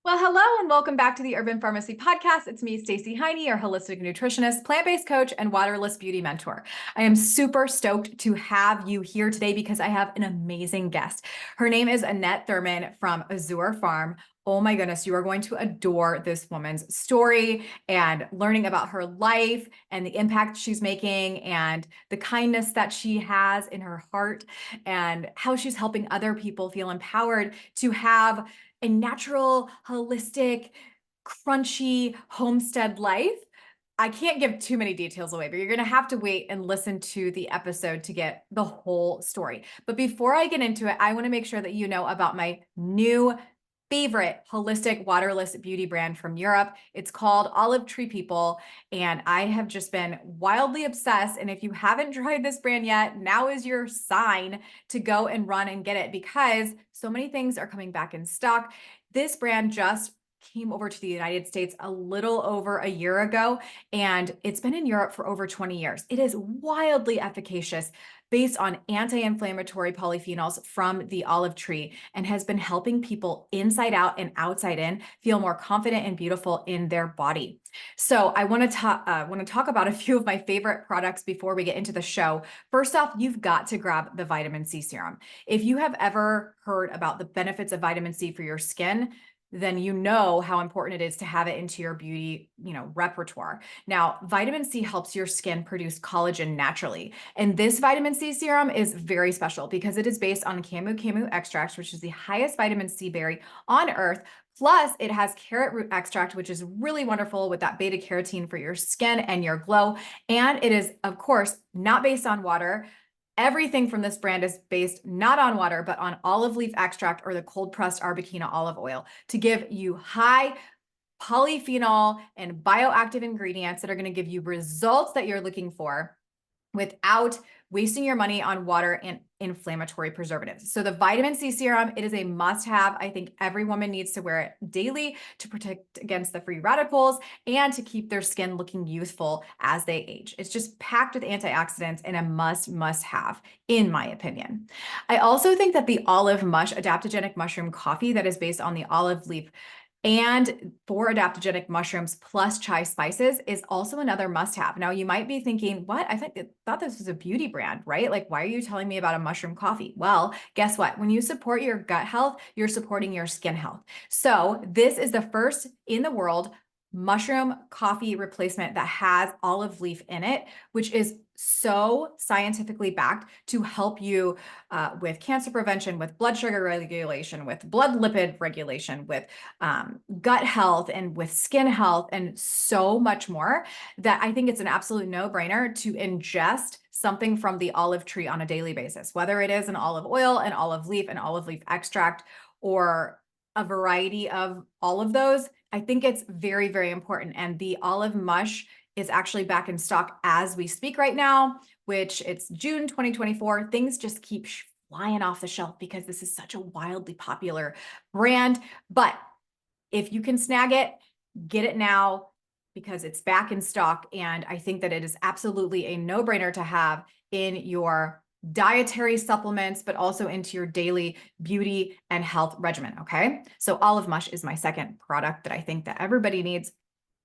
Well, hello and welcome back to the Urban Pharmacy Podcast. It's me, Stacey Heine, your holistic nutritionist, plant-based coach, and waterless beauty mentor. I am super stoked to have you here today because I have an amazing guest. Her name is Annette Thurmon from Azure Farm. Oh my goodness, you are going to adore this woman's story and learning about her life and the impact she's making and the kindness that she has in her heart and how she's helping other people feel empowered to have a natural, holistic, crunchy homestead life. I can't give too many details away, but you're going to have to wait and listen to the episode to get the whole story. But before I get into it, I want to make sure that you know about my new favorite holistic waterless beauty brand from Europe. It's called Olive Tree People, and I have just been wildly obsessed. And if you haven't tried this brand yet, now is your sign to go and run and get it because so many things are coming back in stock. This brand just came over to the United States a little over a year ago, and it's been in Europe for over 20 years. It is wildly efficacious based on anti-inflammatory polyphenols from the olive tree and has been helping people inside out and outside in feel more confident and beautiful in their body. So I want to talk about a few of my favorite products before we get into the show. First off, you've got to grab the vitamin C serum. If you have ever heard about the benefits of vitamin C for your skin, then you know how important it is to have it into your beauty, repertoire. Now, vitamin C helps your skin produce collagen naturally. And this vitamin C serum is very special because it is based on camu camu extract, which is the highest vitamin C berry on earth. Plus, it has carrot root extract, which is really wonderful with that beta carotene for your skin and your glow. And it is, of course, not based on water. Everything from this brand is based not on water, but on olive leaf extract or the cold pressed Arbequina olive oil to give you high polyphenol and bioactive ingredients that are going to give you results that you're looking for without wasting your money on water and inflammatory preservatives. So the vitamin C serum, it is a must-have. I think every woman needs to wear it daily to protect against the free radicals and to keep their skin looking youthful as they age. It's just packed with antioxidants and a must have, in my opinion. I also think that the olive mush, adaptogenic mushroom coffee that is based on the olive leaf and 4 adaptogenic mushrooms plus chai spices is also another must-have. Now, you might be thinking, what? Thought this was a beauty brand, right? Like, why are you telling me about a mushroom coffee? Well, guess what? When you support your gut health, you're supporting your skin health. So this is the first in the world mushroom coffee replacement that has olive leaf in it, which is so scientifically backed to help you with cancer prevention, with blood sugar regulation, with blood lipid regulation, with gut health, and with skin health, and so much more, that I think it's an absolute no-brainer to ingest something from the olive tree on a daily basis, whether it is an olive oil, an olive leaf, an olive leaf extract, or a variety of all of those. I think it's very, very important. And the olive mush is actually back in stock as we speak right now, which it's June 2024. Things just keep flying off the shelf because this is such a wildly popular brand. But if you can snag it, get it now because it's back in stock. And I think that it is absolutely a no-brainer to have in your dietary supplements, but also into your daily beauty and health regimen. Okay. So olive mush is my second product that I think that everybody needs.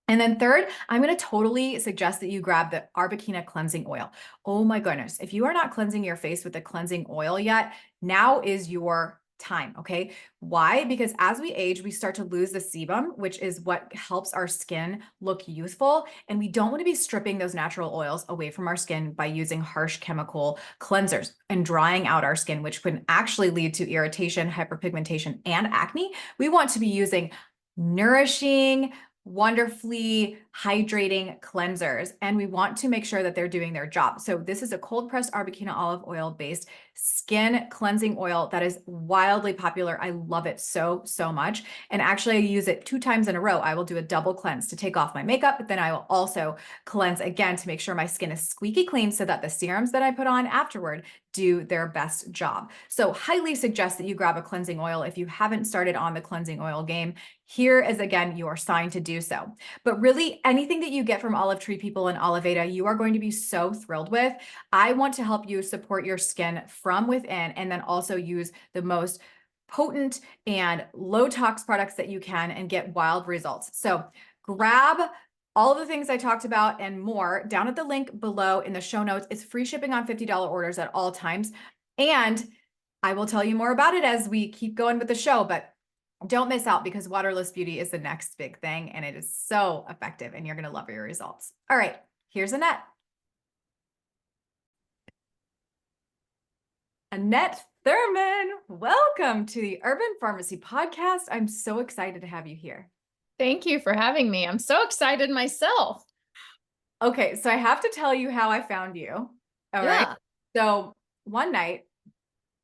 And then third, I'm going to totally suggest that you grab the Arbequina cleansing oil. Oh my goodness. If you are not cleansing your face with the cleansing oil yet, now is your time. Okay. Why? Because as we age, we start to lose the sebum, which is what helps our skin look youthful. And we don't want to be stripping those natural oils away from our skin by using harsh chemical cleansers and drying out our skin, which can actually lead to irritation, hyperpigmentation, and acne. We want to be using nourishing, wonderfully hydrating cleansers, and we want to make sure that they're doing their job. So this is a cold pressed Arbequina olive oil based skin cleansing oil that is wildly popular. I love it so much. And actually I use it 2 times in a row. I will do a double cleanse to take off my makeup, but then I will also cleanse again to make sure my skin is squeaky clean so that the serums that I put on afterward do their best job. So highly suggest that you grab a cleansing oil. If you haven't started on the cleansing oil game, here is again your sign to do so. But really anything that you get from Olive Tree People and Oliveda, you are going to be so thrilled with. I want to help you support your skin from within and then also use the most potent and low tox products that you can and get wild results. So grab all of the things I talked about and more down at the link below in the show notes. It's free shipping on $50 orders at all times. And I will tell you more about it as we keep going with the show, but don't miss out because waterless beauty is the next big thing and it is so effective and you're going to love your results. All right, here's Annette. Annette Thurmon, welcome to the Urban Pharmacy Podcast. I'm so excited to have you here. Thank you for having me. I'm so excited myself. Okay, so I have to tell you how I found you. All right. So one night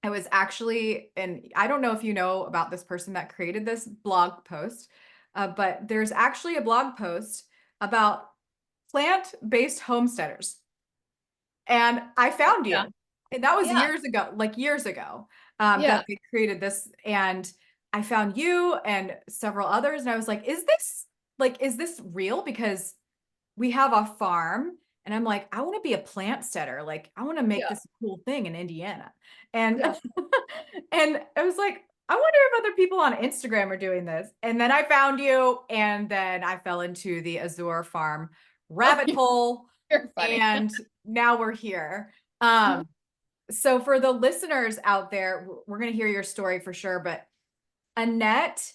I was actually, and I don't know if you know about this person that created this blog post, but there's actually a blog post about plant-based homesteaders. And I found you. And that was years ago, like years ago, that they created this. And I found you and several others. And I was like, is this real? Because we have a farm and I'm like, I want to be a plant steader. Like, I want to make this a cool thing in Indiana. And, and I was like, I wonder if other people on Instagram are doing this. And then I found you and then I fell into the Azure Farm rabbit hole. And now we're here. So for the listeners out there, we're going to hear your story for sure, but Annette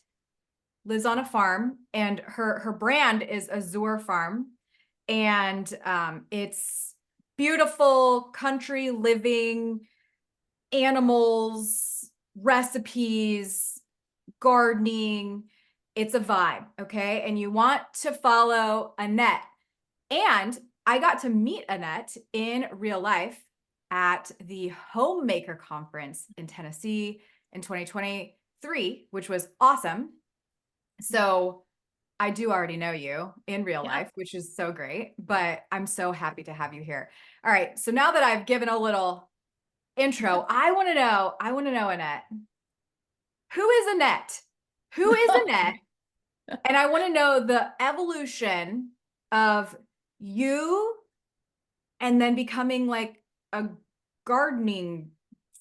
lives on a farm and her brand is Azure Farm. And it's beautiful country living, animals, recipes, gardening. It's a vibe, okay? And you want to follow Annette. And I got to meet Annette in real life at the Homemaker Conference in Tennessee in 2023, which was awesome. So I do already know you in real life, which is so great, but I'm so happy to have you here. All right. So now that I've given a little intro, I want to know, Annette, who is Annette? Who is Annette? And I want to know the evolution of you and then becoming like a gardening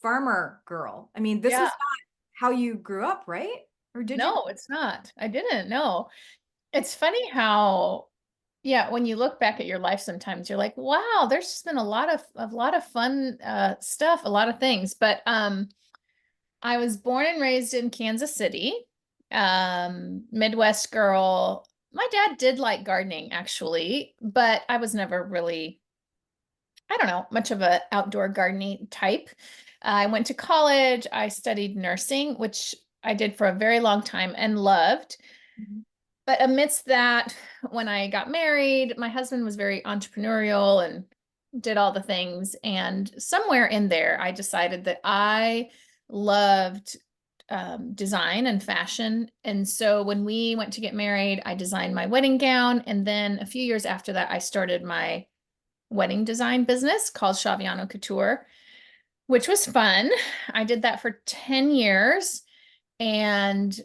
farmer girl. I mean, this is not how you grew up, right? Or did you? No, it's not. I didn't know. It's funny how, when you look back at your life, sometimes you're like, wow, there's just been a lot of fun stuff, a lot of things. But I was born and raised in Kansas City, Midwest girl. My dad did like gardening actually, but I was never really, I don't know, much of an outdoor gardening type. I went to college. I studied nursing, which I did for a very long time and loved. But amidst that, when I got married, my husband was very entrepreneurial and did all the things. And somewhere in there, I decided that I loved design and fashion. And so when we went to get married, I designed my wedding gown. And then a few years after that, I started my wedding design business called Shaviano Couture, which was fun. I did that for 10 years and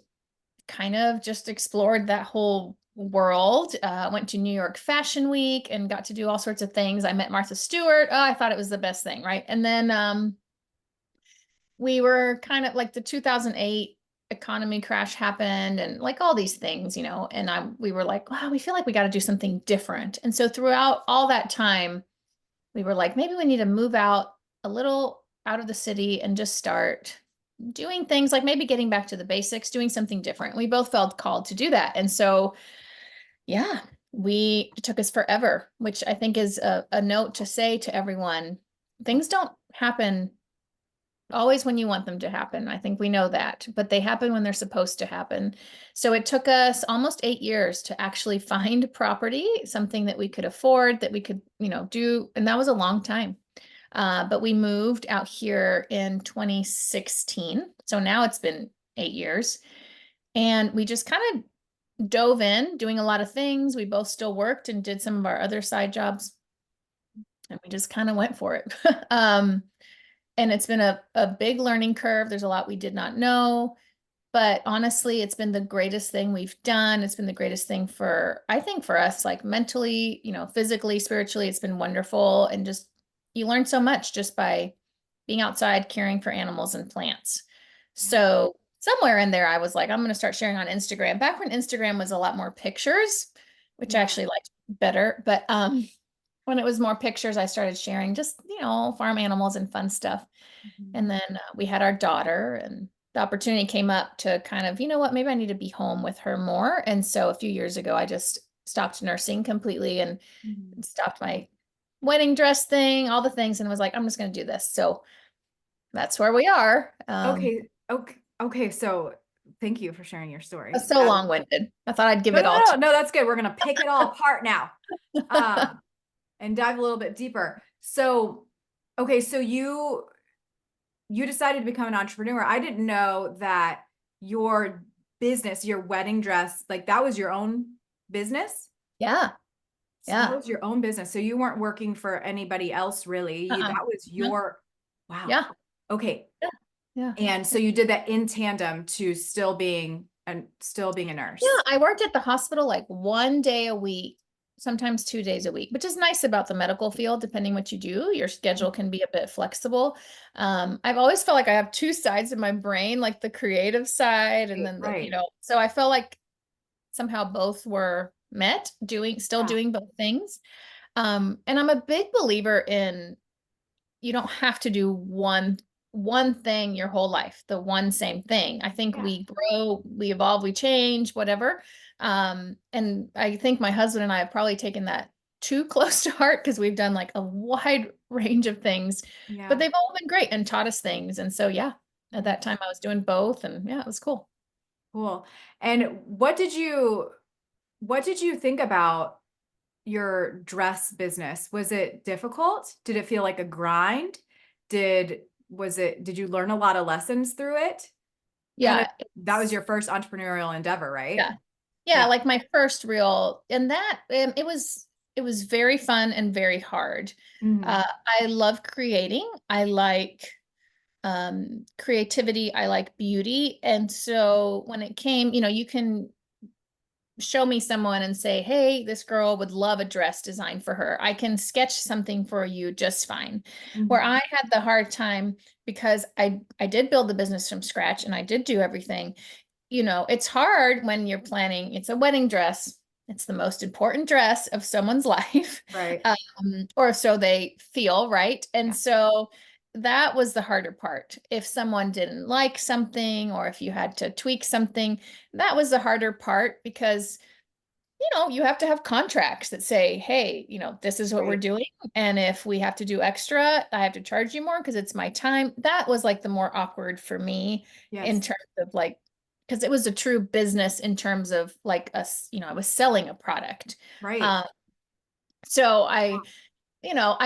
kind of just explored that whole world. Went to New York Fashion Week and got to do all sorts of things. I met Martha Stewart. Oh, I thought it was the best thing, right? And then we were kind of like the 2008 economy crash happened and like all these things, and we were like, wow, we feel like we got to do something different. And so throughout all that time, we were like, maybe we need to move out a little out of the city and just start doing things like maybe getting back to the basics, doing something different. We both felt called to do that. And so, it took us forever, which I think is a note to say to everyone. Things don't happen always when you want them to happen. I think we know that, but they happen when they're supposed to happen. So it took us almost 8 years to actually find property, something that we could afford, that we could, do. And that was a long time. But we moved out here in 2016. So now it's been 8 years and we just kind of dove in doing a lot of things. We both still worked and did some of our other side jobs and we just kind of went for it. And it's been a big learning curve. There's a lot we did not know, but honestly, it's been the greatest thing we've done. It's been the greatest thing I think for us, like mentally, physically, spiritually, it's been wonderful. And just, you learn so much just by being outside, caring for animals and plants. So somewhere in there, I was like, I'm going to start sharing on Instagram. Back when Instagram was a lot more pictures, which I Yeah. actually liked better. But when it was more pictures, I started sharing just, farm animals and fun stuff. Mhm. And then we had our daughter, and the opportunity came up to kind of, maybe I need to be home with her more. And so a few years ago, I just stopped nursing completely and Mhm. stopped my wedding dress thing, all the things, and was like, I'm just going to do this. So that's where we are. Okay. Okay. Okay. So thank you for sharing your story. That's so long-winded. I thought I'd give No, it no, all no, to no, that's good. We're gonna pick it all apart now. you. Um, and dive a little bit deeper. So, okay, so you decided to become an entrepreneur. I didn't know that your business, your wedding dress, like that was your own business. Yeah, So that yeah. was your own business. So you weren't working for anybody else really. Uh-uh. That was No. your, wow. Yeah, Okay. yeah, yeah. And so you did that in tandem to still being a Yeah, nurse. I worked at the hospital like 1 day a week, sometimes 2 days a week, which is nice about the medical field. Depending what you do, your schedule can be a bit flexible. I've always felt like I have two sides of my brain, like the creative side, and Right, then right. so I felt like somehow both were met, still Yeah, doing both things. And I'm a big believer in you don't have to do one thing your whole life, the one same thing. I think yeah, we grow, we evolve, we change, whatever. And I think my husband and I have probably taken that too close to heart because we've done like a wide range of things, but yeah. they've all been great and taught us things. And so, yeah, at Yeah. that time I was doing both, and yeah, it was cool. Cool. And what did you think about your dress business? Was it difficult? Did it feel like a grind? Did you learn a lot of lessons through it? Kind of, Yeah, that was your first entrepreneurial endeavor, right? yeah. Yeah, Yeah. like my first real, and that it was very fun and very hard. Mhm. I love creating. I like creativity. I like beauty. And so when it came, you can show me someone and say, hey, this girl would love a dress design for her. I can sketch something for you just fine. Where Mhm. I had the hard time because I did build the business from scratch and I did do everything. It's hard when you're planning, it's a wedding dress. It's the most important dress of someone's life, Right. or so they feel, right? And Yeah. so that was the harder part. If someone didn't like something, or if you had to tweak something, that was the harder part because you have to have contracts that say, hey, this is what we're Right. doing. And if we have to do extra, I have to charge you more because it's my time. That was like the more awkward for me in Yes. terms of like, because it was a true business in terms of like us, I was selling a product. Right. Um, so I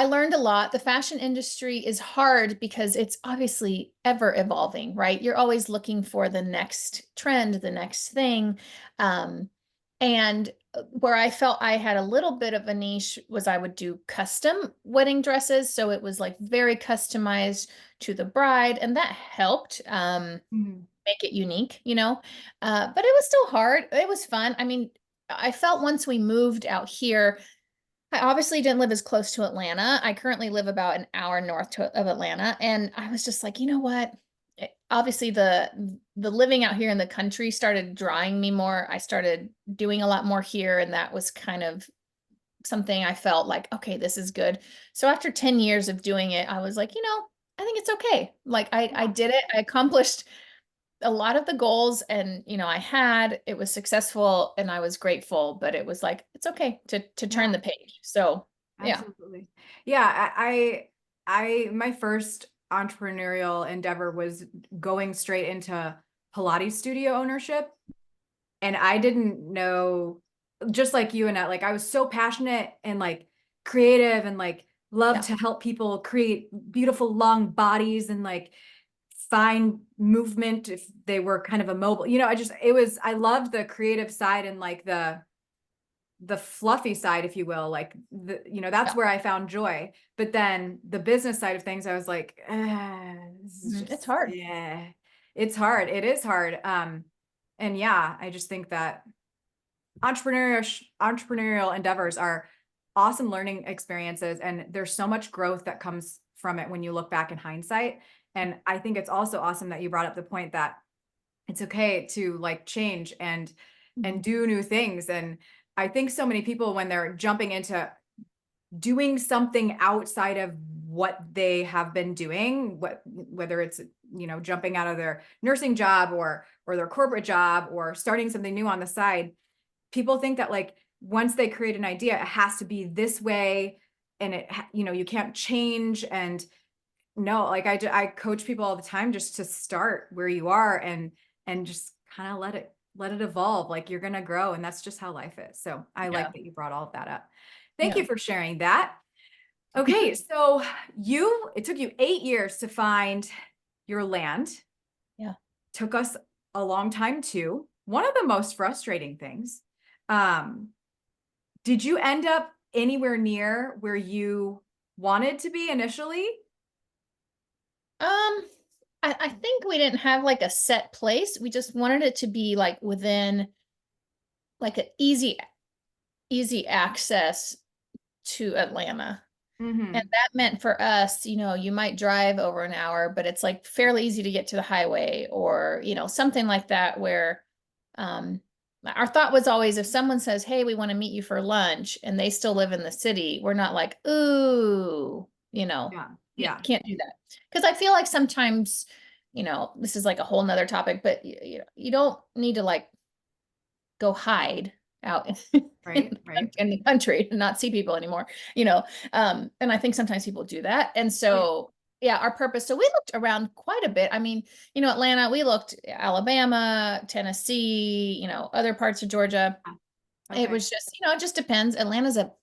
learned a lot. The fashion industry is hard because it's obviously ever evolving, right? You're always looking for the next trend, the next thing. And where I felt I had a little bit of a niche was I would do custom wedding dresses. So it was like very customized to the bride, and that helped Mhm. make it unique, but it was still hard. It was fun. I mean, I felt once we moved out here, I obviously didn't live as close to Atlanta. I currently live about an hour north of Atlanta, and I was just like, you know what? Obviously, the living out here in the country started drawing me more. I started doing a lot more here, and that was kind of something I felt like, okay, this is good. So after 10 years of doing it, I was like, I think it's okay. Like I Yeah. did it. I accomplished a lot of the goals, and it was successful and I was grateful, but it was like it's okay to turn Yeah. the page. So yeah. Absolutely. Yeah, my first entrepreneurial endeavor was going straight into Pilates studio ownership. And I didn't know, just like you, Annette, like I was so passionate and like creative and like love Yeah. to help people create beautiful long bodies and like find movement if they were kind of immobile. I loved the creative side and like the fluffy side, if you will, like that's Yeah. where I found joy. But then the business side of things, I was like, this is It's just, hard. yeah, it's hard. It is hard. And yeah, I just think that entrepreneurial endeavors are awesome learning experiences, and there's so much growth that comes from it when you look back in hindsight. And I think it's also awesome that you brought up the point that it's okay to like change Mhm. and do new things. And I think so many people, when they're jumping into doing something outside of what they have been doing, whether it's, you know, jumping out of their nursing job or their corporate job or starting something new on the side, people think that like once they create an idea, it has to be this way, and you know, you can't change. And no, like I coach people all the time just to start where you are and just kind of let it evolve. Like you're gonna grow, and that's just how life is. So I Yeah. like that you brought all of that up. Thank Yeah. you for sharing that. Okay, so it took you 8 years to find your land. Yeah. Took us a long time too. One of the most frustrating things. Um, did you end up anywhere near where you wanted to be initially? I think we didn't have like a set place. We just wanted it to be like within like an easy access to Atlanta. And Mm-hmm. that meant for us, you know, you might drive over an hour, but it's like fairly easy to get to the highway or, you know, something like that where um our thought was always if someone says, "Hey, we want to meet you for lunch," and they still live in the city, we're not like, "Ooh, you know, Yeah. Yeah. can't do that." Because I feel like sometimes, you know, this is like a whole nother topic, but you don't need to like go hide out Right. Right. in the country and not see people anymore, you know. And I think sometimes people do that. And Yeah. so yeah, our purpose. So we looked around quite a bit. I mean, you know, Atlanta, we looked Alabama, Tennessee, you know, other parts of Georgia. It Okay. was just, you know, it just depends. Atlanta's a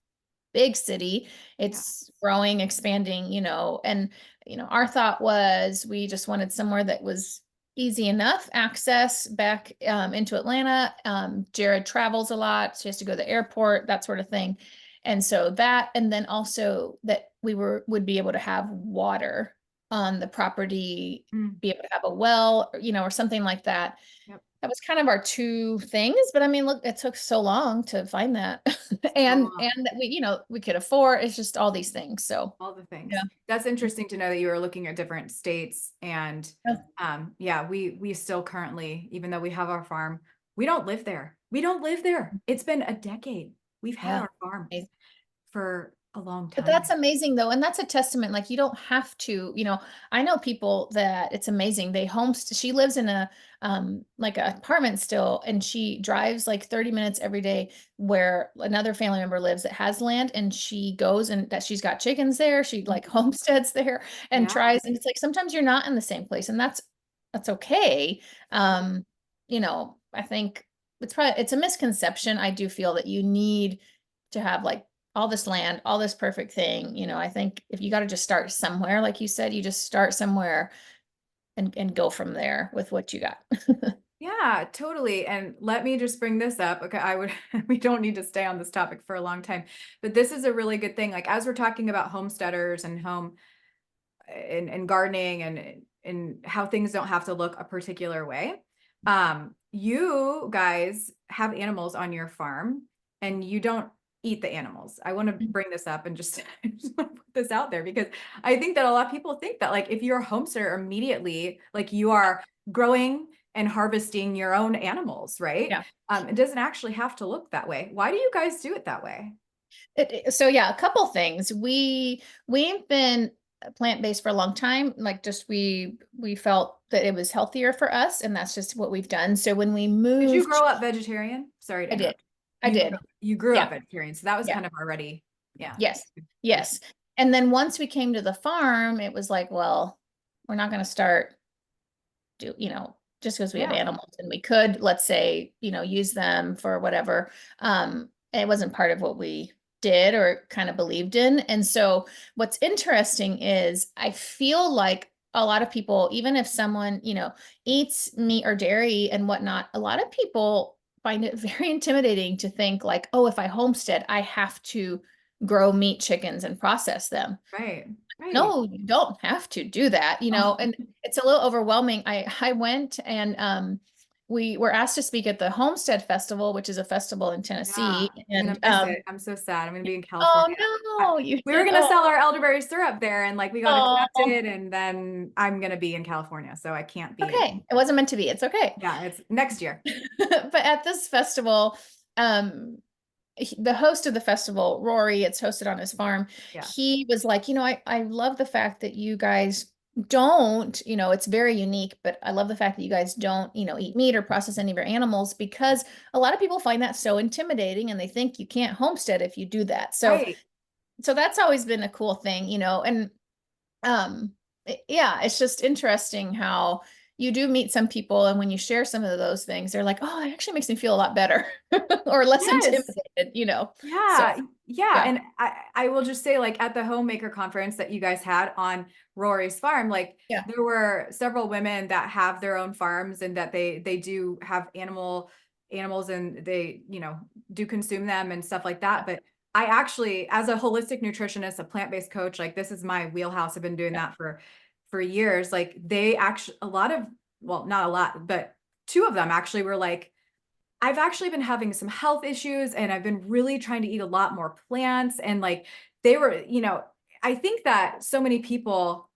big city. Yeah. It's growing, expanding, you know, and you know, our thought was we just wanted somewhere that was easy enough access back into Atlanta. Jared travels a lot, so he has to go to the airport, that sort of thing. And so that, and then also that we would be able to have water on the property, Mm. be able to have a well, you know, or something like that. Yep. That was kind of our two things, but I mean, look, it took so long to find that. So And that we, you know, we could afford, it's just all these things. So, all the things. yeah. That's interesting to know that you were looking at different states. And Yeah. yeah, we still currently, even though we have our farm, we don't live there. We don't live there. It's been a decade. We've had Yeah. our farm for a long But time. that's amazing though. And that's a testament. Like you don't have to, you know, I know people that it's amazing. They she lives in a like an apartment still and she drives like 30 minutes every day where another family member lives that has land and she goes and that she's got chickens there. She like homesteads there and Yeah. tries and it's like sometimes you're not in the same place and that's okay. Um, you know, I think it's a misconception. I do feel that you need to have like all this land, all this perfect thing. You know, I think if you got to just start somewhere, like you said, you just start somewhere and go from there with what you got. Yeah, totally. And let me just bring this up. Okay, we don't need to stay on this topic for a long time, but this is a really good thing. Like, as we're talking about homesteaders and home and gardening and how things don't have to look a particular way. You guys have animals on your farm and you don't eat the animals. I want to bring this up and just, I just want to put this out there because I think that a lot of people think that like if you're a homesteader immediately, like you are growing and harvesting your own animals, right? Yeah. It doesn't actually have to look that way. Why do you guys do it that way? So yeah, a couple things. We've been plant-based for a long time. Like just we felt that it was healthier for us, and that's just what we've done. So when we Did you moved, grow up vegetarian? Sorry to I did. interrupt. I did. You grew up Yeah. vegetarian, so that was Yeah. kind of already, yeah. Yes. Good. Yes. And then once we came to the farm, it was like, well, we're not going to start you know, just because we have Yeah. animals and we could, let's say, you know, use them for whatever. It wasn't part of what we did or kind of believed in. And so what's interesting is I feel like a lot of people, even if someone, you know, eats meat or dairy and whatnot, a lot of people find it very intimidating to think like, oh, if I homestead, I have to grow meat chickens and process them. Right. Right. No, you don't have to do that, you know, Oh, and it's a little overwhelming. I went and we were asked to speak at the Homestead Festival, which is a festival in Yeah, Tennessee. I'm gonna And miss it. I'm so sad. I'm gonna be in oh California. no, you We were did. gonna Oh, sell our elderberry syrup there, and like we got oh, accepted, and then I'm gonna be in California, so I can't be. okay. It wasn't meant to be. It's okay. Yeah, it's next year. But at this festival, um, the host of the festival, Rory, it's hosted on his farm. Yeah. He was like, I love the fact that you guys don't, it's very unique, but I love the fact that you guys don't, eat meat or process any of your animals because a lot of people find that so intimidating and they think you can't homestead if you do that. So, Right. so that's always been a cool thing, and yeah, it's just interesting how you do meet some people and when you share some of those things, they're like, oh, it actually makes me feel a lot better or less Yes. intimidated. So Yeah, yeah. yeah, And I will just say, like at the homemaker conference that you guys had on Rory's farm, like yeah. there were several women that have their own farms and that they do have animals and they, do consume them and stuff like that. But I actually, as a holistic nutritionist, a plant-based coach, like this is my wheelhouse. I've been doing that for years. Like they actually a lot of, well, not a lot, but two of them actually were like, I've actually been having some health issues and I've been really trying to eat a lot more plants. And like they were, I think that so many people,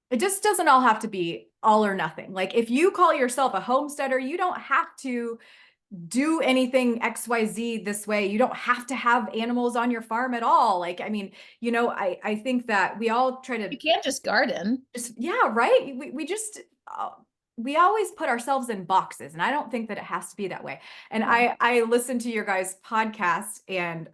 it just doesn't all have to be all or nothing. Like if you call yourself a homesteader, you don't have to do anything XYZ this way. You don't have to have animals on your farm at all. Like, I mean, I think that we all try to You can't just garden. just, yeah, right. We just, we always put ourselves in boxes, and I don't think that it has to be that way. And Yeah. I listened to your guys' podcast, and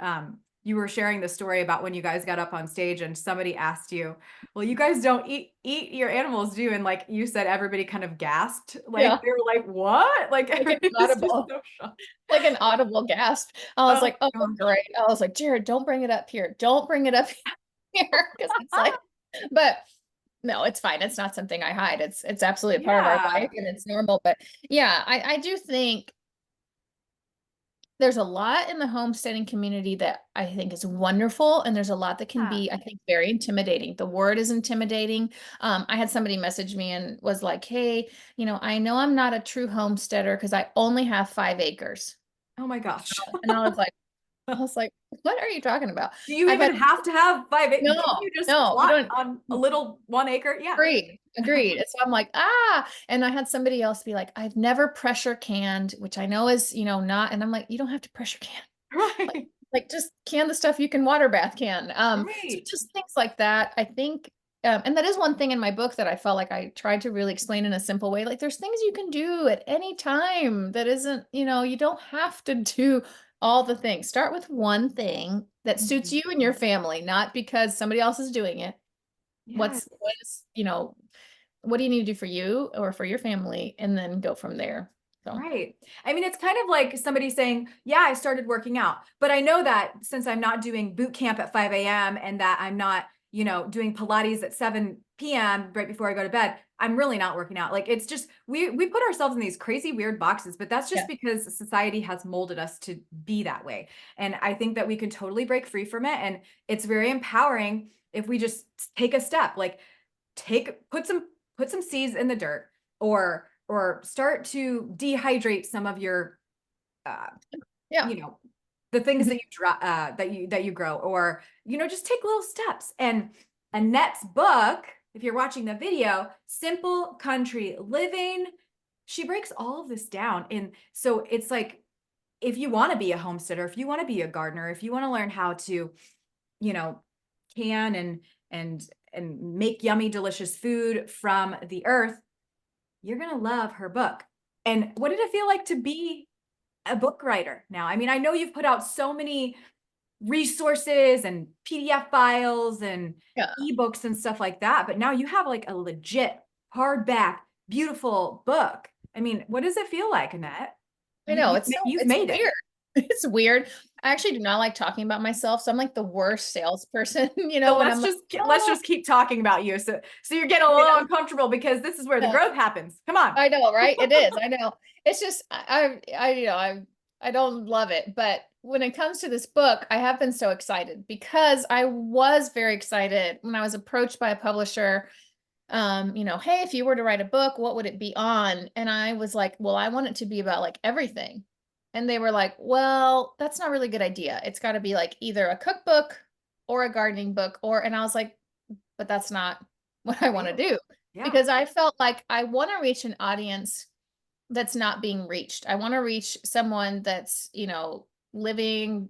you were sharing the story about when you guys got up on stage, and somebody asked you, "Well, you guys don't eat your animals, do you?" And like you said, everybody kind of gasped, like Yeah. they were like, "What?" Like Like an everybody was just audible, so shocked. like an audible gasp. I was Oh like, oh, my gosh. great. I was like, Jared, don't bring it up here. Don't bring it up here. Because it's like, but no, it's fine. It's not something I hide. It's absolutely a part of our Yeah. life and it's normal. But yeah, I do think there's a lot in the homesteading community that I think is wonderful, and there's a lot that can Yeah. be, I think, very intimidating. The word is intimidating. I had somebody message me and was like, "Hey, I know I'm not a true homesteader because I only have 5 acres." Oh my gosh. And I was like, "What are you talking about?" Do you I've had even have to have 5 acres? no, Can't you just no, you plot don't. on a little 1 acre? Yeah. Agreed. And so I'm like, and I had somebody else be like, I've never pressure canned, which I know is, not, and I'm like, you don't have to pressure can. Like, Right. like just can the stuff you can water bath can. So Right. just things like that. I think, and that is one thing in my book that I felt like I tried to really explain in a simple way. Like there's things you can do at any time that isn't, you don't have to do all the things. Start with one thing that suits Mhm. you and your family, not because somebody else is doing it. Yes. What is, what do you need to do for you or for your family, and then go from there. So Right. I mean, it's kind of like somebody saying, yeah, I started working out, but I know that since I'm not doing boot camp at 5 a.m. and that I'm not, doing Pilates at 7 p.m. right before I go to bed, I'm really not working out. Like it's just, we put ourselves in these crazy weird boxes, but that's yeah, just because society has molded us to be that way. And I think that we can totally break free from it. And it's very empowering if we just take a step, like put some seeds in the dirt, or start to dehydrate some of your uh yeah, you know the things that you that you grow, or just take little steps. And Annette's book, if you're watching the video, Simple Country Living, she breaks all of this down. And so it's like, if you want to be a homesteader, if you want to be a gardener, if you want to learn how to you know, can and make yummy, delicious food from the earth, you're gonna love her book. And what did it feel like to be a book writer now? I mean, I know you've put out so many resources and PDF files and yeah. ebooks and stuff like that, but now you have like a legit hardback, beautiful book. I mean, what does it feel like, Annette? I You, know you've, it's you've it's made it. weird. It's weird. I actually do not like talking about myself, so I'm like the worst salesperson, So and I'm like, let's oh, just keep talking about you. So you're getting a little uncomfortable because this is where the yeah. growth happens. Come on. I know, right? It is. I know. It's just I don't love it, but when it comes to this book, I have been so excited because I was very excited when I was approached by a publisher Hey, if you were to write a book, what would it be on? And I was like, well, I want it to be about like everything. And they were like, well, that's not really a good idea. It's got to be like either a cookbook or a gardening book, and I was like, but that's not what I want to You. do, Yeah. because I felt like I want to reach an audience that's not being reached. I want to reach someone that's, living,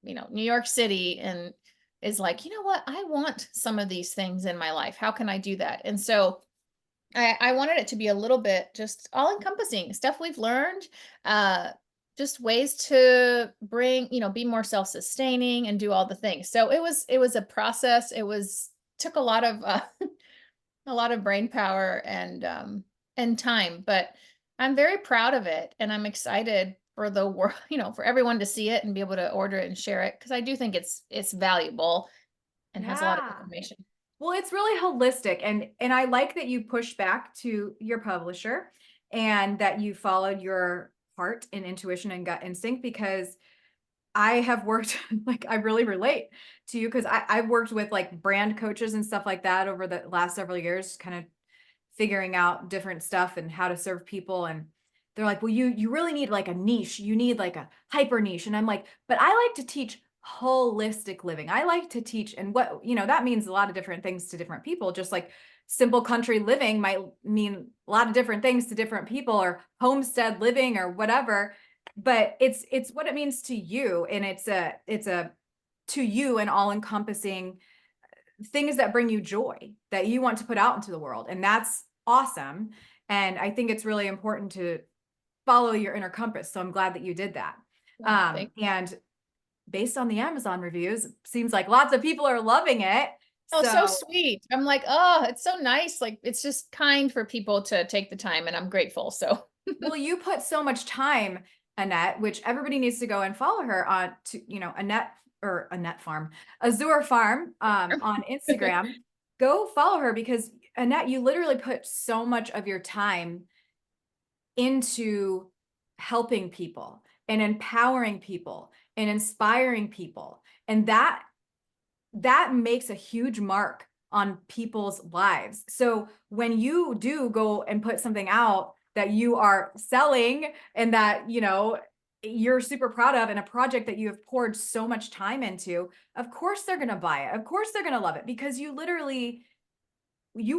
New York City, and is like, you know what? I want some of these things in my life. How can I do that? And so I wanted it to be a little bit just all encompassing stuff we've learned, uh, just ways to bring, be more self-sustaining and do all the things. So it was a process. Took a lot of a lot of brain power and time, but I'm very proud of it, and I'm excited for the world, for everyone to see it and be able to order it and share it, because I do think it's valuable and has a lot of Yeah. information. Well, it's really holistic, and I like that you push back to your publisher and that you followed your heart and intuition and gut instinct, because I have worked like I really relate to you, because I've worked with like brand coaches and stuff like that over the last several years, kind of figuring out different stuff and how to serve people. And they're like, well, you really need like a niche. You need like a hyper niche. And I'm like, but I like to teach holistic living. I like to teach, and what, that means a lot of different things to different people. Just like simple country living might mean a lot of different things to different people, or homestead living or whatever. But it's what it means to you. And it's a to you an all-encompassing things that bring you joy that you want to put out into the world. And that's awesome. And I think it's really important to follow your inner compass. So I'm glad that you did that. Oh, thank And based on the Amazon reviews, seems like lots of people are loving it. Oh, so So, sweet. I'm like, oh, it's so nice. Like, it's just kind for people to take the time, and I'm grateful. So, well, you put so much time, Annette, which everybody needs to go and follow her on to, Annette Farm, Azure Farm, on Instagram. Go follow her, because Annette, you literally put so much of your time into helping people and empowering people and inspiring people. And that makes a huge mark on people's lives. So when you do go and put something out that you are selling, and that, you're super proud of, and a project that you have poured so much time into, of course they're going to buy it. Of course they're going to love it, because you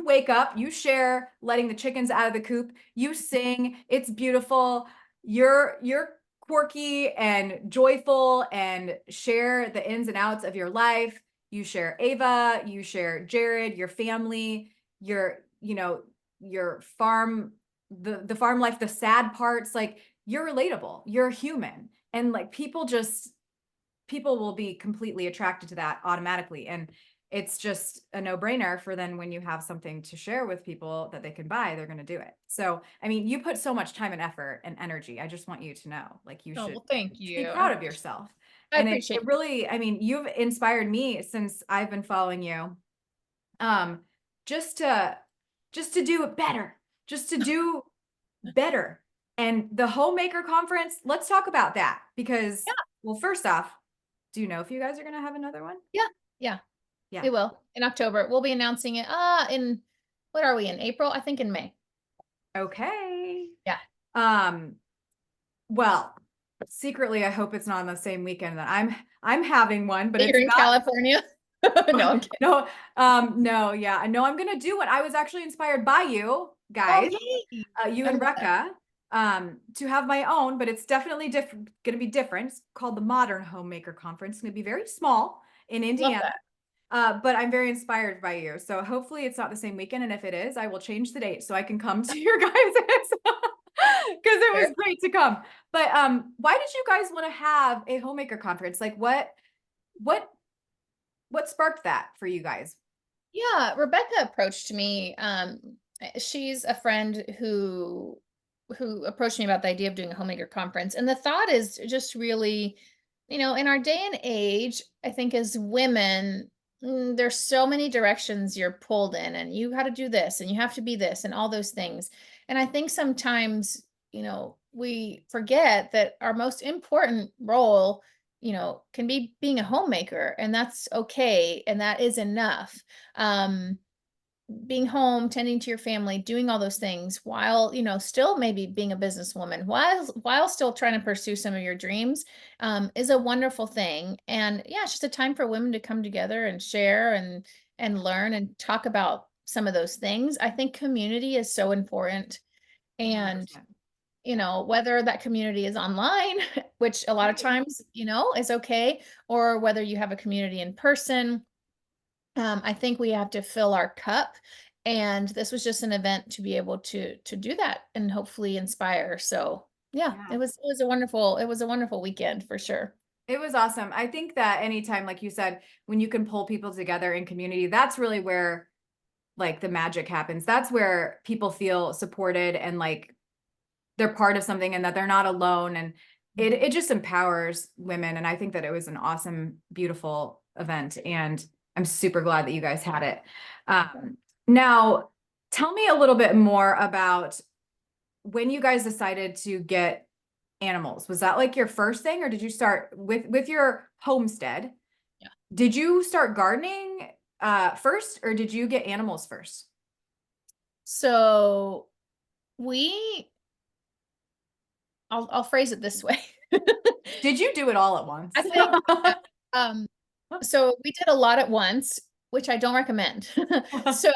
wake up, you share letting the chickens out of the coop, you sing, it's beautiful, you're quirky and joyful, and share the ins and outs of your life. You share Ava, you share Jared, your family, your farm, the farm life, the sad parts. Like, you're relatable, you're human, and like people will be completely attracted to that automatically. And it's just a no-brainer for then, when you have something to share with people that they can buy, they're going to do it. So, I mean, you put so much time and effort and energy. I just want you to know, like, you oh, should well, thank be you. proud of yourself. I And it appreciate it. really, I mean, you've inspired me since I've been following you. Um, just to do it better, just to do better. And the homemaker conference, let's talk about that, because, well, first off, do you know if you guys are going to have another one? Yeah, yeah, Yeah. it will in October. We'll be announcing it. In what are we in April? I think in May. Okay. Yeah. Um, well, secretly, I hope it's not on the same weekend that I'm having one, but You're it's in not. California. No, I'm kidding. No, no, yeah, I know I'm gonna do one. I was actually inspired by you Oh, guys, yay. you I and love that. Rekka, to have my own, but it's definitely different. Gonna be different. It's called the Modern Homemaker Conference. It's gonna be very small in Love Indiana. that. But I'm very inspired by you. So hopefully it's not the same weekend. And if it is, I will change the date so I can come to your guys' because it was Sure. great to come. But why did you guys want to have a homemaker conference? Like, what what sparked that for you guys? Yeah, Rebecca approached me. She's a friend who approached me about the idea of doing a homemaker conference. And the thought is just really, in our day and age, I think as women, there's so many directions you're pulled in, and you got to do this and you have to be this and all those things. And I think sometimes, we forget that our most important role, can be being a homemaker, and that's okay. And that is enough. Um, being home, tending to your family, doing all those things while, still maybe being a businesswoman, while still trying to pursue some of your dreams, is a wonderful thing. And yeah, it's just a time for women to come together and share and learn and talk about some of those things. I think community is so important. And 100%. Yeah. whether that community is online, which a lot of Right. times, is okay, or whether you have a community in person, I think we have to fill our cup. And this was just an event to be able to do that and hopefully inspire. So yeah, Yeah. it was a wonderful weekend for sure. It was awesome. I think that anytime, like you said, when you can pull people together in community, that's really where like the magic happens. That's where people feel supported and like they're part of something and that they're not alone. And it just empowers women. And I think that it was an awesome, beautiful event. And I'm super glad that you guys had it. Now, tell me a little bit more about when you guys decided to get animals. Was that like your first thing, or did you start with your homestead? Yeah. Did you start gardening first, or did you get animals first? So we I'll phrase it this way. Did you do it all at once? I think um so we did a lot at once, which I don't recommend. So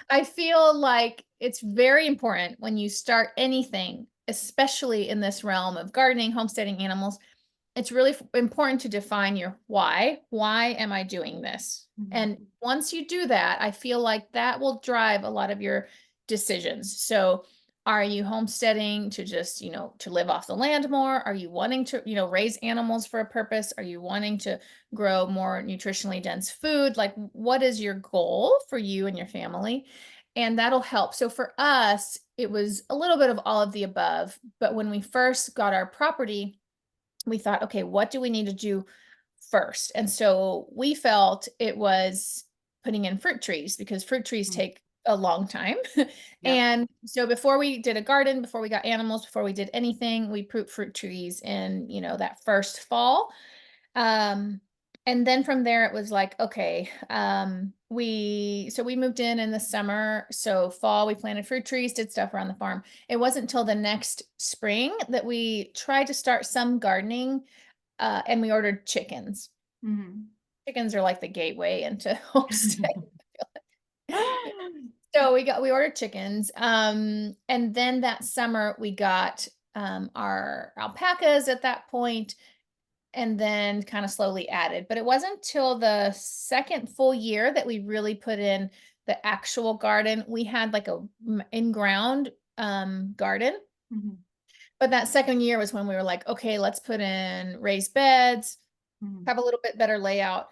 I feel like it's very important when you start anything, especially in this realm of gardening, homesteading, animals. It's really important to define your why. Why am I doing this? And once you do that, I feel like that will drive a lot of your decisions. So are you homesteading to just, to live off the land more? Are you wanting to, raise animals for a purpose? Are you wanting to grow more nutritionally dense food? Like, what is your goal for you and your family? And that'll help. So for us, it was a little bit of all of the above. But when we first got our property, we thought, okay, what do we need to do first? And so we felt it was putting in fruit trees because fruit trees Mhm. take a long time. Yep. And so before we did a garden, before we got animals, before we did anything, we put fruit trees in, that first fall. Um, and then from there it was like, okay, we moved in the summer. So fall, we planted fruit trees, did stuff around the farm. It wasn't until the next spring that we tried to start some gardening, and we ordered chickens. Mhm. Chickens are like the gateway into homestead. So we ordered chickens. And then that summer we got our alpacas at that point, and then kind of slowly added. But it wasn't till the second full year that we really put in the actual garden. We had like a in-ground garden. Mhm. But that second year was when we were like, okay, let's put in raised beds, Mhm. have a little bit better layout.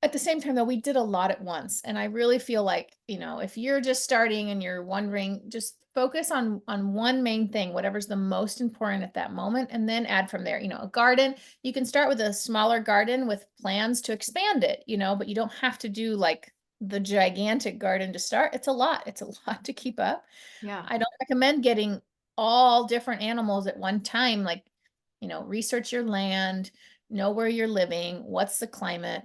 At the same time, though, we did a lot at once. And I really feel like, if you're just starting and you're wondering, just focus on one main thing, whatever's the most important at that moment, and then add from there. A garden, you can start with a smaller garden with plans to expand it, but you don't have to do like the gigantic garden to start. It's a lot. It's a lot to keep up. Yeah. I don't recommend getting all different animals at one time. Like, research your land, know where you're living, what's the climate.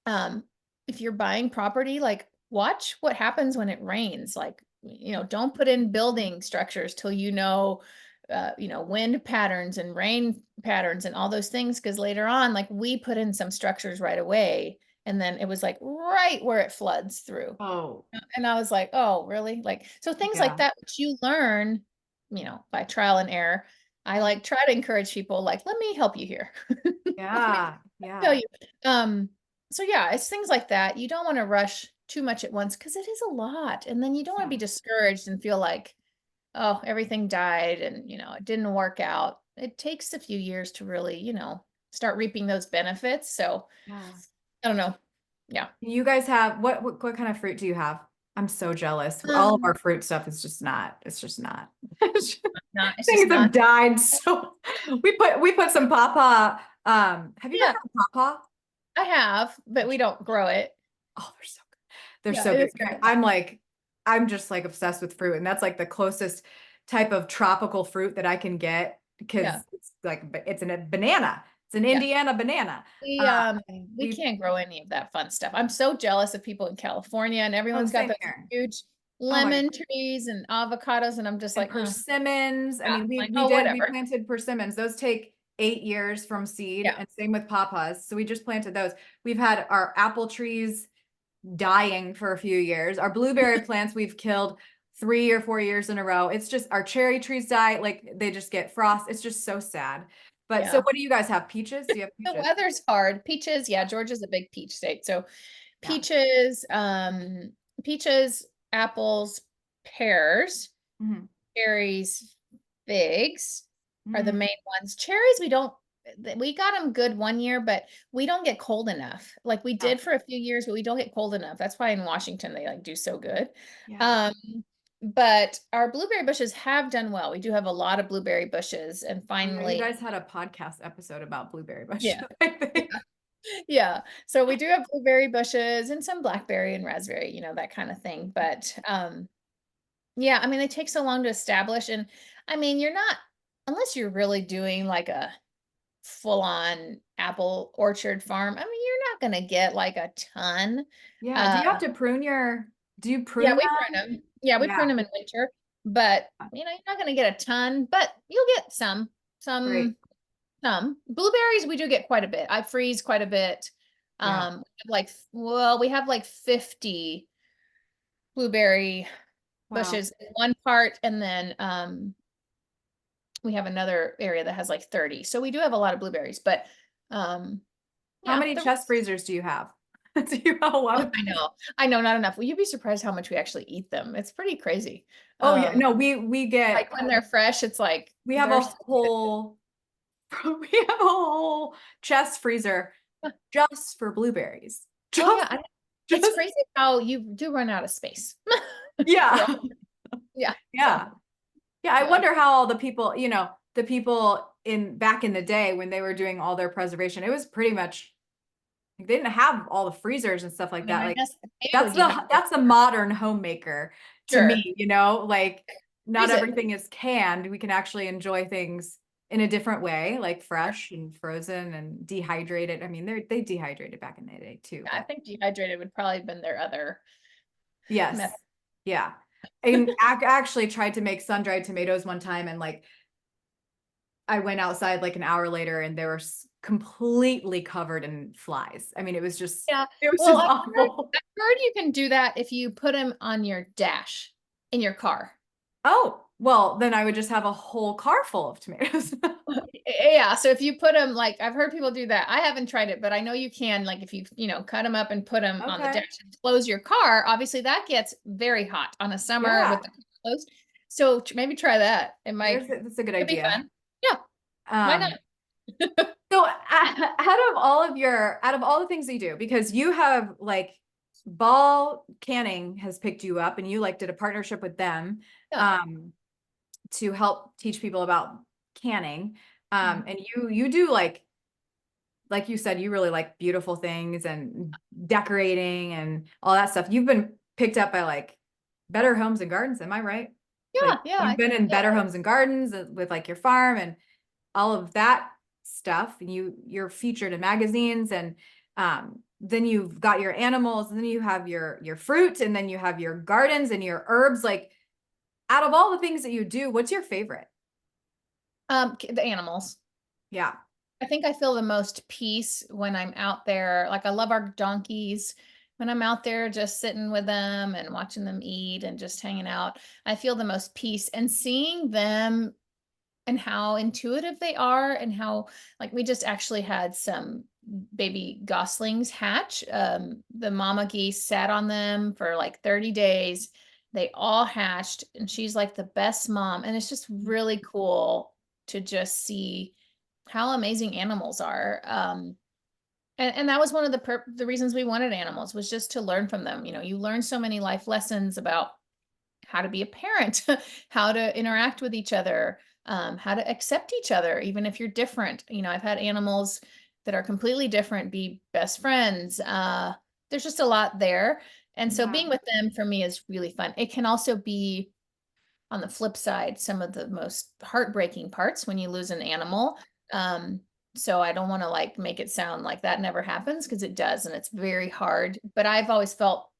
um, if you're buying property, like watch what happens when it rains. Like, don't put in building structures till wind patterns and rain patterns and all those things. Cause later on, like we put in some structures right away. And then it was like right where it floods through. Oh, And I was like, oh, really? Like, so things like yeah. that, which you learn, by trial and error. I like try to encourage people, like, let me help you here. Let me Yeah. tell Yeah. you. Um, so yeah, it's things like that. You don't want to rush too much at once because it is a lot. And then you don't want to Yeah. be discouraged and feel like, oh, everything died and it didn't work out. It takes a few years to really, start reaping those benefits. So Yeah. I don't know. Yeah. You guys have what kind of fruit do you have? I'm so jealous. All of our Um, fruit stuff is just not, it's just not. it's just Things have not. died. So we put some pawpaw. Have you guys Yeah, had pawpaw? I have, but we don't grow it. Oh, they're so good. They're Yeah, so it good. is good. I'm just like obsessed with fruit, and that's like the closest type of tropical fruit that I can get because Yeah. it's like it's a banana. It's an Yeah. Indiana banana. We Uh, um we we can't grow any of that fun stuff. I'm so jealous of people in California and oh, everyone's got same those here. huge Oh my, lemon trees and avocados, and I'm just and like, persimmons. I yeah, mean, like, we oh, did we whatever. planted persimmons. Those take 8 years from seed, Yeah. and same with pawpaws. So we just planted those. We've had our apple trees dying for a few years. Our blueberry plants we've killed 3 or 4 years in a row. It's just our cherry trees die, like they just get frost. It's just so sad. But so Yeah. what do you guys have? Peaches? Do you have The peaches? weather's hard. Peaches, yeah, Georgia's a big peach state. So Yeah. peaches, peaches, apples, pears, Mhm. cherries, figs are the Mm. main ones. Cherries, we got them good one year, but we don't get cold enough. Like we Yeah. did for a few years, but we don't get cold enough. That's why in Washington they like do so good. Yeah. Um, but our blueberry bushes have done well. We do have a lot of blueberry bushes, and Oh yeah, you finally, guys had a podcast episode about blueberry bushes, yeah. I think. Yeah. So we do have blueberry bushes and some blackberry and raspberry, that kind of thing. But yeah, I mean, they take so long to establish. And I mean, you're not, unless you're really doing like a full on apple orchard farm, I mean, you're not going to get like a ton. Yeah. Do Uh, you have to prune do you yeah, prune we prune them? them. Yeah, we prune Yeah. them in winter, but you're not going to get a ton, but you'll get some Great. Blueberries, we do get quite a bit. I freeze quite a bit. Yeah. We have like 50 blueberry Wow. bushes in one part, and then we have another area that has like 30. So we do have a lot of blueberries, but um How yeah, many chest freezers do you have? Do you have a lot of? I know, not enough. Well, you'd be surprised how much we actually eat them. It's pretty crazy. Oh yeah, no, we Like get when they're fresh, it's like we have a they're so good. whole we have a whole chest freezer just for blueberries. Oh Just yeah, it's just crazy how you do run out of space. yeah. So yeah, so Yeah. Yeah, I yeah. wonder how all the people, the people in back in the day when they were doing all their preservation, it was pretty much they didn't have all the freezers and stuff I like mean, that. I Like guess the potato that's the modern homemaker to sure. me, like not Freeze it. everything is canned. We can actually enjoy things in a different way, like fresh and frozen and dehydrated. I mean, they dehydrated back in the day too, I but think dehydrated would probably have been their other yes. method. Yeah. And actually tried to make sun-dried tomatoes one time, and like I went outside like an hour later and they were completely covered in flies. I mean, Yeah. it was Well, just awful. I've heard you can do that if you put them on your dash in your car. Oh, well, then I would just have a whole car full of tomatoes. Yeah. So if you put them, like, I've heard people do that. I haven't tried it, but I know you can, like, if you, cut them up and put them on the Okay. dash and close your car, obviously that gets very hot on a summer with Yeah, the car closed. So maybe try that. that's a good Could be idea. fun. Yeah. Why Um, not? so out of all the things that you do, because you have like Ball Canning has picked you up and you like did a partnership with them. Yeah. To help teach people about canning. Mhm. And you do like you said, you really like beautiful things and decorating and all that stuff. You've been picked up by like Better Homes and Gardens, am I right? Yeah. Like Yeah. you've been in Yeah. Better Homes and Gardens with like your farm and all of that stuff. And you're featured in magazines, and then you've got your animals, and then you have your fruit, and then you have your gardens and your herbs. Like out of all the things that you do, what's your favorite? The animals. Yeah. I think I feel the most peace when I'm out there. Like I love our donkeys. When I'm out there just sitting with them and watching them eat and just hanging out, I feel the most peace, and seeing them and how intuitive they are, and how, like, we just actually had some baby goslings hatch. The mama geese sat on them for like 30 days. They all hatched, and she's like the best mom. And it's just really cool to just see how amazing animals are. And that was one of the reasons we wanted animals, was just to learn from them. You learn so many life lessons about how to be a parent, how to interact with each other, how to accept each other, even if you're different. I've had animals that are completely different be best friends. There's just a lot there. And so Yeah. being with them for me is really fun. It can also be, on the flip side, some of the most heartbreaking parts when you lose an animal. So I don't want to like make it sound like that never happens, because it does, and it's very hard. But I've always felt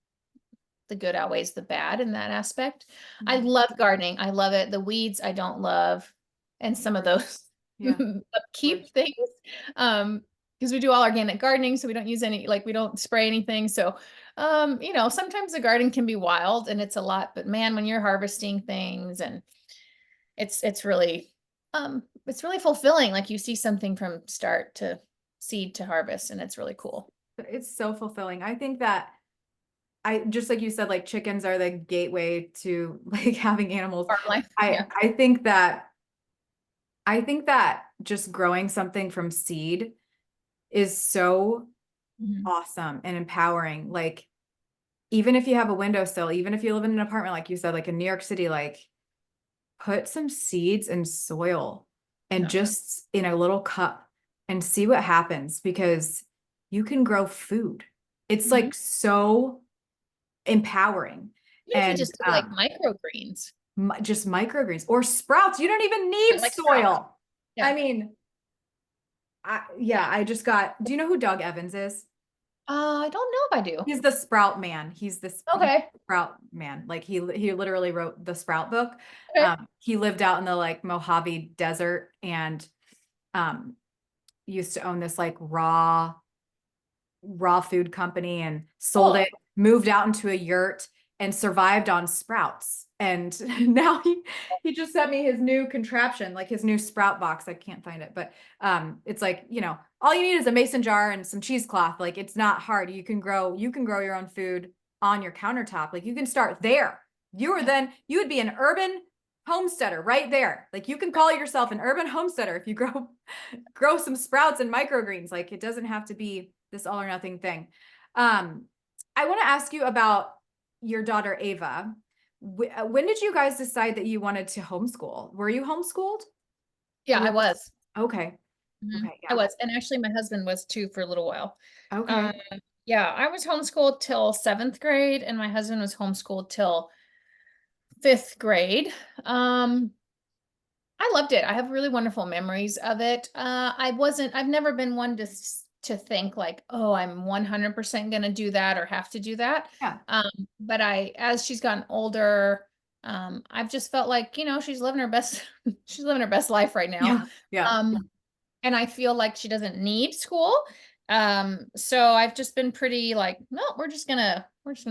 the good outweighs the bad in that aspect. I Mhm. love gardening. I love it. The weeds I don't love, and some of those Yeah. upkeep things. Because we do all organic gardening, so we don't use any, like we don't spray anything. So, sometimes the garden can be wild and it's a lot, but man, when you're harvesting things, and it's really fulfilling. Like you see something from start to seed to harvest, and it's really cool. It's so fulfilling. I think that I just like you said, like chickens are the gateway to like having animals. Farm life. I Yeah. I think that I think that just growing something from seed is so Mhm. awesome and empowering. Like even if you have a windowsill, even if you live in an apartment, like you said, like in New York City, like put some seeds in soil and Yeah. just in a little cup and see what happens because you can grow food. It's Mhm. like so empowering Even if you and just do like microgreens, just microgreens or sprouts. You don't even need like sprouts. soil. I Yeah. mean, yeah, I just got, do you know who Doug Evans is? I don't know if I do. He's the sprout man. He's Okay. the sprout man. Like he literally wrote the sprout book. Okay. He lived out in the like Mojave Desert and um used to own this like raw food company and sold Cool. it, moved out into a yurt and survived on sprouts. And now he just sent me his new contraption, like his new sprout box. I can't find it, but it's like, all you need is a mason jar and some cheesecloth. Like it's not hard. You can grow your own food on your countertop. Like you can start there. Yeah. You would be an urban homesteader right there. Like you can call yourself an urban homesteader if you grow some sprouts and microgreens. Like it doesn't have to be this all or nothing thing. Um, I want to ask you about your daughter Ava. When did you guys decide that you wanted to homeschool? Were you homeschooled? Yeah, I Or was. okay. Mhm. Okay, I yeah. was. And actually my husband was too for a little while. Okay. Um, yeah, I was homeschooled till seventh grade, and my husband was homeschooled till fifth grade. Um, I loved it. I have really wonderful memories of it. I've never been one to think like, oh, I'm 100% going to do that or have to do that. Yeah. But as she's gotten older, I've just felt like, she's living her best, she's living her best life right now. Yeah. Yeah. And I feel like she doesn't need school. So I've just been pretty like, no, we're just gonna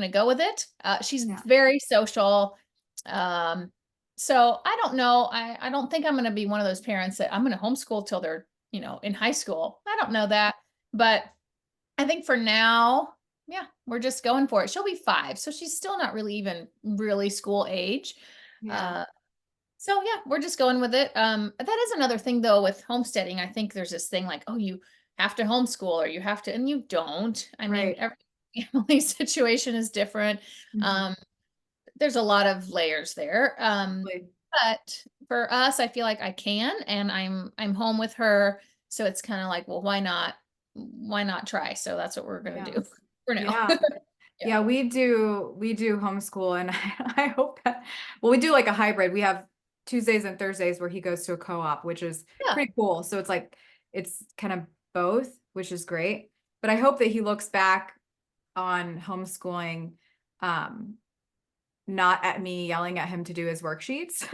go with it. She's Yeah. very social. Um, so I don't know. I don't think I'm gonna be one of those parents that I'm gonna homeschool till they're, in high school. I don't know that, but I think for now, yeah, we're just going for it. She'll be 5, so she's still not really even really school age. Yeah. Uh, so yeah, we're just going with it. That is another thing though with homesteading. I think there's this thing like, oh, you have to homeschool or you have to, and you don't. I mean, Right. every family situation is different. Mhm. Um, there's a lot of layers there. Like, But for us, I feel like I can, and I'm home with her, so it's kind of like, well, why not? Why not try? So that's what we're gonna yeah. do for now. Yeah. Yeah. Yeah, we do homeschool and I hope that well we do like a hybrid. We have Tuesdays and Thursdays where he goes to a co-op, which is Yeah. pretty cool. So it's like it's kind of both, which is great. But I hope that he looks back on homeschooling not at me yelling at him to do his worksheets.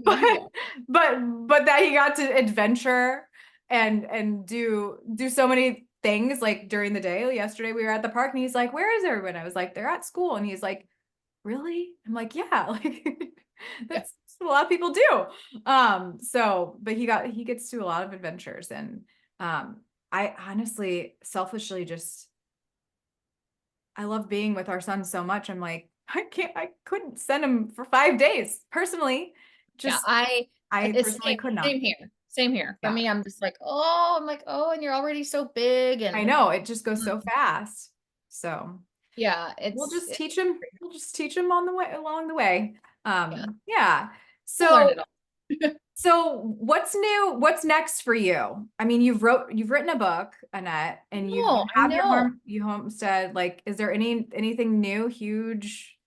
but Yeah. but that he got to adventure and do so many things like during the day. Yesterday we were at the park and he's like, "Where is everyone?" I was like, "They're at school." And he's like, "Really?" I'm like, "Yeah." Like Yeah. that's what a lot of people do. So but he gets to a lot of adventures and I honestly selfishly just I love being with our son so much. I'm like, I couldn't send him for 5 days personally. Yeah, Just I it's personally could not. same here. Same here. For Yeah. me, I'm just like, oh, and you're already so big, I and know it just goes mm, so fast. So yeah, we'll just teach him on the way along the way. yeah, Yeah. we'll learn it So all. what's new? What's next for you? I mean, you've written a book, Annette, and you No, I have your know. homestead. Like, is there anything new, huge?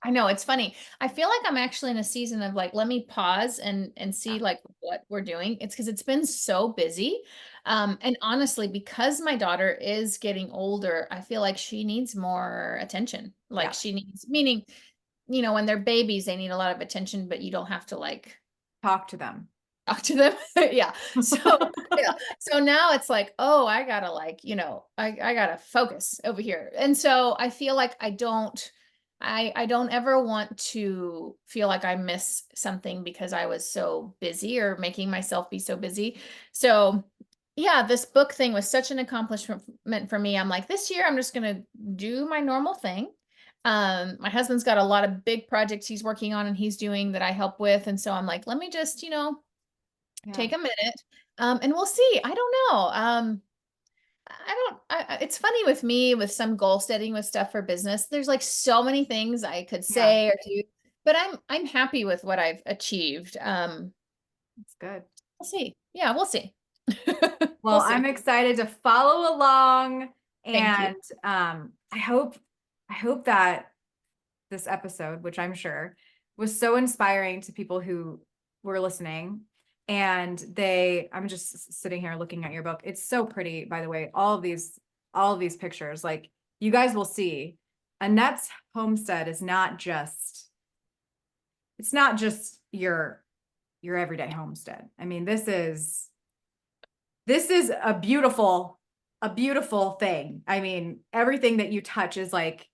I know it's funny. I feel like I'm actually in a season of like, let me pause and see like what we're doing. It's because it's been so busy. And honestly, because my daughter is getting older, I feel like she needs more attention. Like Yeah. she needs, meaning, when they're babies, they need a lot of attention, but you don't have to like Talk to them. talk to them. Yeah. So yeah. So now it's like, oh, I gotta like, I gotta focus over here. And so I feel like I don't ever want to feel like I miss something because I was so busy or making myself be so busy. So yeah, this book thing was such an accomplishment for me. I'm like, this year I'm just gonna do my normal thing. My husband's got a lot of big projects he's working on and he's doing that I help with. And so I'm like, let me just, Yeah. take a minute. And we'll see. I don't know. It's funny with me with some goal setting with stuff for business. There's like so many things I could Yeah. say or do, but I'm happy with what I've achieved. That's good. We'll see. Yeah, we'll see. Well, We'll I'm see. excited to follow along, Thank you. and I hope that this episode, which I'm sure was so inspiring to people who were listening. And I'm just sitting here looking at your book. It's so pretty, by the way. All of these pictures, like you guys will see, Annette's homestead is not just, it's not just your everyday homestead. I mean, this is a beautiful thing. I mean, everything that you touch is like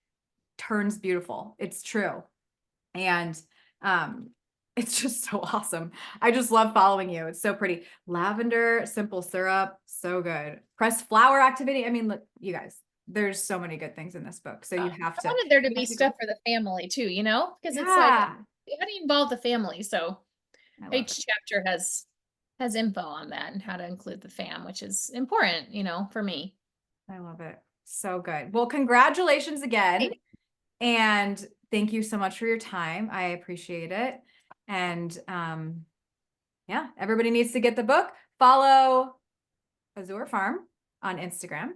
turns beautiful. It's true. And um it's just so awesome. I just love following you. It's so pretty. Lavender, simple syrup, so good. Pressed flower activity. I mean, look, you guys, there's so many good things in this book. So you have I to, wanted there to you be have to go. stuff for the family too, because it's like, Yeah, how do you involve the family? So I love it. each chapter has info on that and how to include the fam, which is important, for me. I love it. So good. Well, congratulations again. And thank you so much for your time. I appreciate it. And yeah, everybody needs to get the book. Follow Azure Farm on Instagram.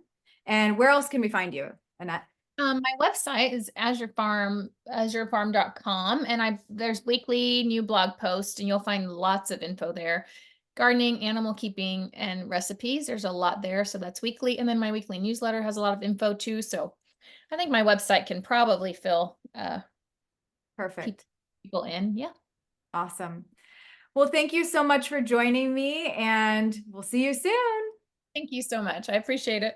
And where else can we find you, Annette? My website is azurefarm.com, and there's weekly new blog posts, and you'll find lots of info there. Gardening, animal keeping, and recipes. There's a lot there, so that's weekly. And then my weekly newsletter has a lot of info too. So I think my website can probably keep Perfect. people in. Yeah. Awesome. Well, thank you so much for joining me, and we'll see you soon. Thank you so much. I appreciate it.